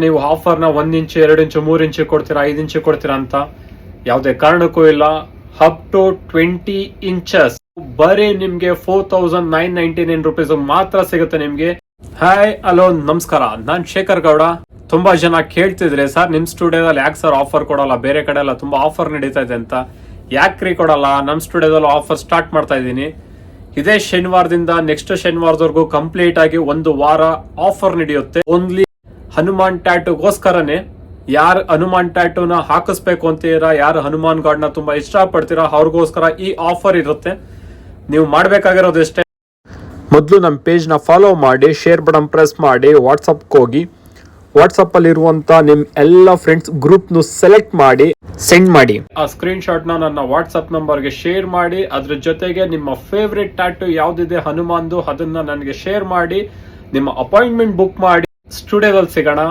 ನೀವು ಆಫರ್ನ 1 inch 2 inch 3 inch ಕೊಡ್ತೀರಾ 5 inch ಕೊಡ್ತೀರಾ ಅಂತ ಯಾವುದೇ ಕಾರಣಕ್ಕೂ ಇಲ್ಲ. ಅಪ್ ಟು 20 ಇಂಚಸ್ ಬರೀ ನಿಮ್ಗೆ 4999 ರೂಪೀಸ್ ಮಾತ್ರ ಸಿಗುತ್ತೆ ನಿಮ್ಗೆ. ಹಾಯ್ ಹಲೋ ನಮಸ್ಕಾರ, ನಾನ್ ಶೇಖರ್ ಗೌಡ. ತುಂಬಾ ಜನ ಕೇಳ್ತಿದ್ರೆ ಸರ್ ನಿಮ್ ಸ್ಟುಡಿಯೋದಲ್ಲಿ ಯಾಕೆ ಸರ್ ಆಫರ್ ಕೊಡಲ್ಲ, ಬೇರೆ ಕಡೆ ಎಲ್ಲ ತುಂಬಾ ಆಫರ್ ನಡೀತಾ ಇದೆ ಅಂತ. ಯಾಕ್ರಿ ಕೊಡಲ್ಲ? ನಮ್ ಸ್ಟುಡಿಯೋದಲ್ಲಿ ಆಫರ್ ಸ್ಟಾರ್ಟ್ ಮಾಡ್ತಾ ಇದ್ದೀನಿ. ಇದೇ ಶನಿವಾರದಿಂದ ನೆಕ್ಸ್ಟ್ ಶನಿವಾರದವರೆಗೂ ಕಂಪ್ಲೀಟ್ ಆಗಿ 1 ವಾರ ಆಫರ್ ನಡೆಯುತ್ತೆ. ಓನ್ಲಿ ಹನುಮಾನ್ ಟ್ಯಾಟೂಗೋಸ್ಕರನೇ. ಯಾರು ಹನುಮಾನ್ ಟ್ಯಾಟೂನ ಹಾಕಿಸ್ಬೇಕು ಅಂತೀರಾ, ಯಾರು ಹನುಮಾನ್ ಗಾಡ್ ನ ತುಂಬಾ ಇಷ್ಟ ಪಡ್ತೀರಾ ಅವ್ರಿಗೋಸ್ಕರ ಈ ಆಫರ್ ಇರುತ್ತೆ. ನೀವು ಮಾಡ್ಬೇಕಾಗಿರೋದು ಎಷ್ಟೇ, ಮೊದಲು ನಮ್ಮ ಪೇಜ್ ನ ಫಾಲೋ ಮಾಡಿ, ಶೇರ್ ಬಟನ್ ಪ್ರೆಸ್ ಮಾಡಿ, ವಾಟ್ಸಪ್ಗೆ ಹೋಗಿ ವಾಟ್ಸಪ್ ಅಲ್ಲಿ ಇರುವಂತ ನಿಮ್ ಎಲ್ಲ ಫ್ರೆಂಡ್ಸ್ ಗ್ರೂಪ್ ನು ಸೆಲೆಕ್ಟ್ ಮಾಡಿ ಸೆಂಡ್ ಮಾಡಿ. ಆ ಸ್ಕ್ರೀನ್ ಶಾಟ್ ನ ನನ್ನ ವಾಟ್ಸ್ಆಪ್ ನಂಬರ್ ಗೆ ಶೇರ್ ಮಾಡಿ. ಅದ್ರ ಜೊತೆಗೆ ನಿಮ್ಮ ಫೇವ್ರೆಟ್ ಟ್ಯಾಟೂ ಯಾವ್ದಿದೆ ಹನುಮಾನ್ದು ಅದನ್ನ ನನಗೆ ಶೇರ್ ಮಾಡಿ. ನಿಮ್ಮ ಅಪಾಯಿಂಟ್ಮೆಂಟ್ ಬುಕ್ ಮಾಡಿ. ಸ್ಟುಡಿಯೋದಲ್ಲಿ ಸಿಗೋಣ.